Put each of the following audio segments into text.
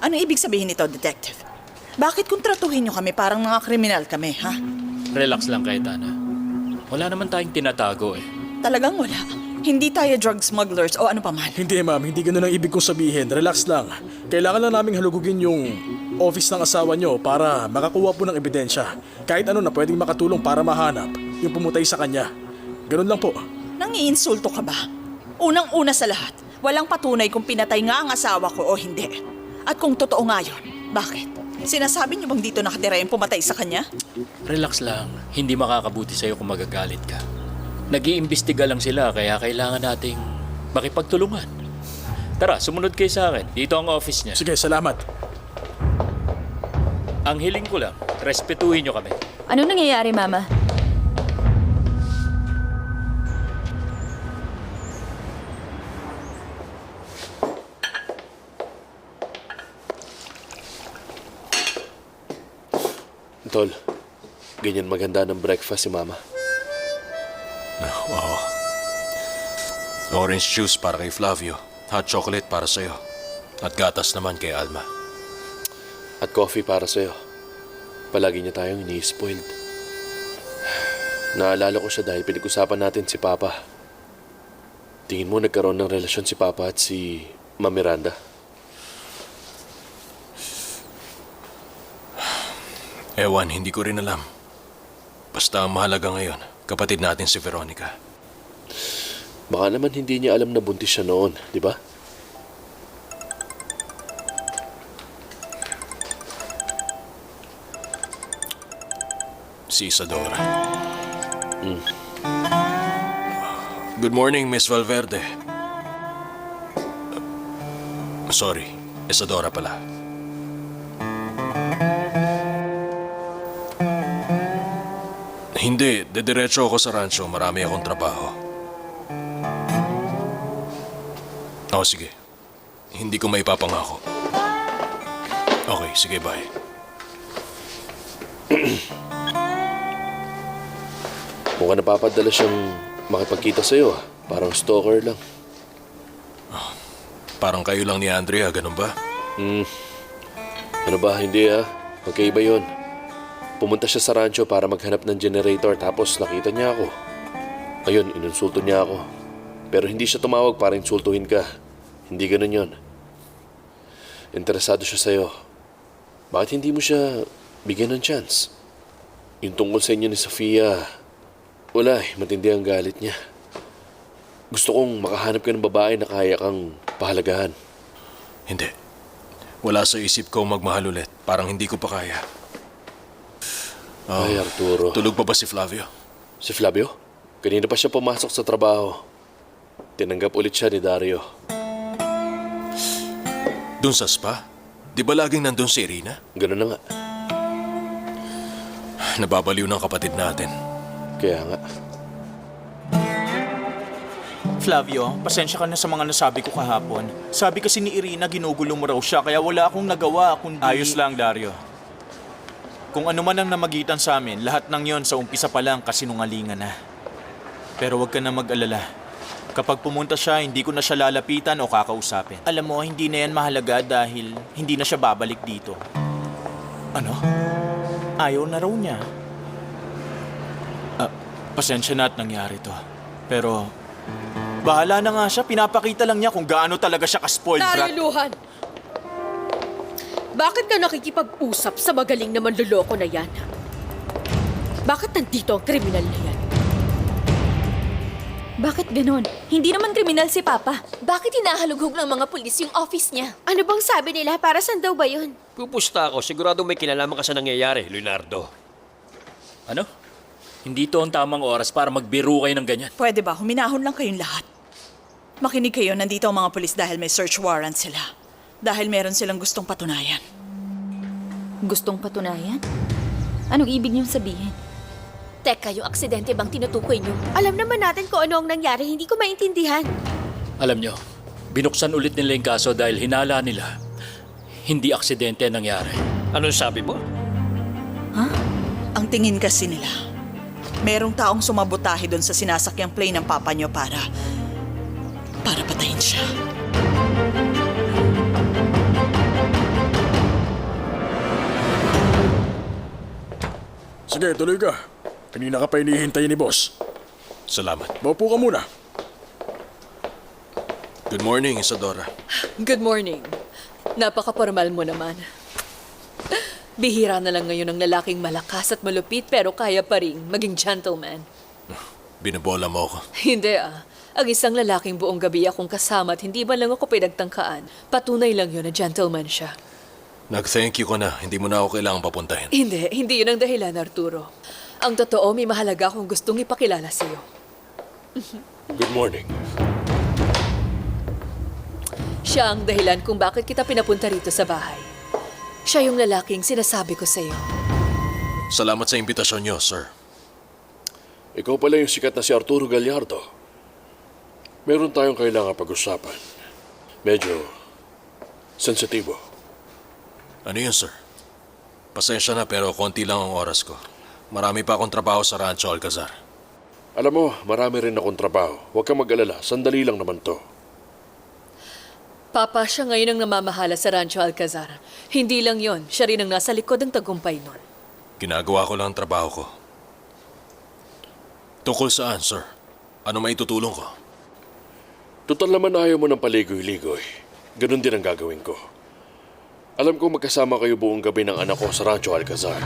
Ano ibig sabihin nito, Detective? Bakit kung tratuhin niyo kami parang mga kriminal kami, ha? Relax lang, Cayetana. Wala naman tayong tinatago eh. Talagang wala. Hindi tayo drug smugglers o ano pa man. Hindi ma'am, hindi ganun ang ibig kong sabihin. Relax lang. Kailangan lang naming halugugin yung office ng asawa nyo para makakuha po ng ebidensya. Kahit ano na pwedeng makatulong para mahanap yung pumutay sa kanya. Ganun lang po. Nangiinsulto ka ba? Unang-una sa lahat, walang patunay kung pinatay nga ang asawa ko o hindi. At kung totoo nga yun, bakit? Sinasabi niyo bang dito nakatira yung pumatay sa kanya? Relax lang. Hindi makakabuti sa'yo kung magagalit ka. Nag-iimbestiga lang sila kaya kailangan nating makipagtulungan. Tara, sumunod kayo sa akin. Dito ang office niya. Sige, salamat. Ang hiling ko lang, respetuhin niyo kami. Anong nangyayari, Mama? Tol, ganyan maganda ng breakfast si Mama. Wow. Orange juice para kay Flavio. Hot chocolate para sa'yo. At gatas naman kay Alma. At coffee para sa'yo. Palagi niya tayong ini-spoiled. Naalala ko siya dahil pinag-usapan natin si Papa. Tingin mo nagkaroon ng relasyon si Papa at si Ma'am Miranda? Ewan, hindi ko rin alam. Basta ang mahalaga ngayon, kapatid natin si Veronica. Baka naman hindi niya alam na buntis siya noon, di ba? Si Isadora. Good morning, Miss Valverde. Sorry, Isadora pala. Hindi, dediretso ako sa rancho. Marami akong trabaho. Sige. Hindi ko maipapangako. Okay, sige, bye. Mukhang napapadala siyang makipagkita sa'yo. Parang stalker lang. Parang kayo lang ni Andrea, ganun ba? Ano ba? Hindi Magkaiba yun. Pumunta siya sa rancho para maghanap ng generator tapos nakita niya ako. Ayun, inunsulto niya ako. Pero hindi siya tumawag para insultuhin ka. Hindi ganun yun. Interesado siya sa'yo. Bakit hindi mo siya bigyan ng chance? Yung tungkol sa inyo ni Sofia, wala matindi ang galit niya. Gusto kong makahanap ka ng babae na kaya kang pahalagahan. Hindi. Wala sa isip ko magmahal ulit. Parang hindi ko pa kaya. Ay, Arturo. Tulog pa ba si Flavio? Si Flavio? Kanina pa siya pumasok sa trabaho. Tinanggap ulit siya ni Dario. Doon sa spa? Di ba laging nandun si Irina? Ganun na nga. Nababaliw ng kapatid natin. Kaya nga. Flavio, pasensya ka na sa mga nasabi ko kahapon. Sabi kasi ni Irina, ginugulo mo raw siya, kaya wala akong nagawa kundi... Ayos lang, Dario. Kung ano man ang namagitan sa amin, lahat ng yon sa umpisa pa lang kasinungalingan na. Pero huwag ka na mag-alala. Kapag pumunta siya, hindi ko na siya lalapitan o kakausapin. Alam mo, hindi na yan mahalaga dahil hindi na siya babalik dito. Ano? Ayaw na raw niya. Pasensya na at nangyari to. Pero, bahala na nga siya. Pinapakita lang niya kung gaano talaga siya ka-spoiled brat. Nariluhan! Bakit ka nakikipag-usap sa magaling na manloloko na yan? Bakit nandito ang kriminal na yan? Bakit ganon? Hindi naman kriminal si Papa. Bakit hinahalughog ng mga pulis yung office niya? Ano bang sabi nila? Para saan daw ba yun? Pupusta ako. Sigurado may kinalaman ka sa nangyayari, Leonardo. Ano? Hindi to ang tamang oras para magbiro kayo ng ganyan. Pwede ba? Huminahon lang kayong lahat. Makinig kayo, nandito ang mga pulis dahil may search warrant sila. Dahil meron silang gustong patunayan. Gustong patunayan? Anong ibig niyong sabihin? Teka, yung aksidente bang tinutukoy niyo? Alam naman natin kung ano ang nangyari. Hindi ko maintindihan. Alam nyo, binuksan ulit nila yung kaso dahil hinala nila. Hindi aksidente ang nangyari. Anong sabi mo? Ang tingin kasi nila, merong taong sumabotahe doon sa sinasakyang plane ng papa nyo para patayin siya. Sige, tuloy ka. Kanina ka pa hinihintay ni boss. Salamat. Maupo ka muna. Good morning, Isadora. Good morning. Napaka-formal mo naman. Bihira na lang ngayon ang lalaking malakas at malupit pero kaya pa rin maging gentleman. Binabola mo ako. Hindi Ang isang lalaking buong gabi akong kasama at hindi ba lang ako pinagtangkaan. Patunay lang yun na gentleman siya. Nag-thank you ko na. Hindi mo na ako kailangang papuntahin. Hindi yun ang dahilan, Arturo. Ang totoo, may mahalaga akong gustong ipakilala sa'yo. Good morning. Siya ang dahilan kung bakit kita pinapunta rito sa bahay. Siya yung lalaking sinasabi ko sa'yo. Salamat sa imbitasyon niyo, sir. Ikaw pala yung sikat na si Arturo Gallardo. Meron tayong kailangan pag-usapan. Medyo sensitibo. Ano yun, sir? Pasensya na pero konti lang ang oras ko. Marami pa akong trabaho sa Rancho Alcazar. Alam mo, marami rin akong trabaho. Huwag kang mag-alala, sandali lang naman to. Papa, siya ngayon ang namamahala sa Rancho Alcazar. Hindi lang yon, siya rin ang nasa likod ng tagumpay nun. Ginagawa ko lang ang trabaho ko. Tungkol saan, sir? Ano maitutulong ko? Total naman ayaw mo ng paligoy-ligoy. Ganun din ang gagawin ko. Alam ko magkasama kayo buong gabi ng anak ko sa Rancho Alcazar.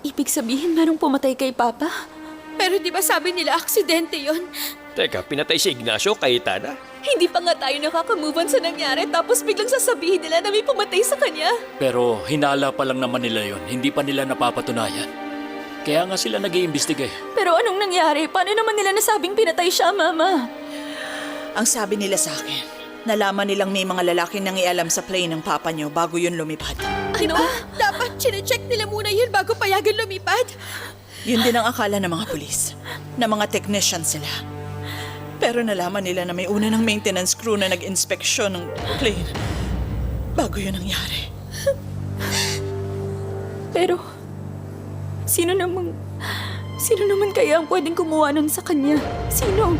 Ibig sabihin merong pumatay kay Papa? Pero di ba sabi nila aksidente yon? Teka, pinatay si Ignacio, Cayetana? Hindi pa nga tayo nakaka-move on sa nangyari tapos biglang sasabihin nila na may pumatay sa kanya. Pero hinala pa lang naman nila yon. Hindi pa nila napapatunayan. Kaya nga sila nag-iimbestiga eh. Pero anong nangyari? Paano naman nila nasabing pinatay siya, Mama? Ang sabi nila sa akin, nalaman nilang may mga lalaking nangialam sa plane ng papa niyo bago yun lumipad. Ano? Dapat chinecheck nila muna yun bago payagan lumipad. Yun din ang akala ng mga pulis, na mga technician sila. Pero nalaman nila na may una ng maintenance crew na nag-inspeksyon ng plane bago yun nangyari. Pero, sino naman kaya ang pwedeng kumuha nun sa kanya? Sino?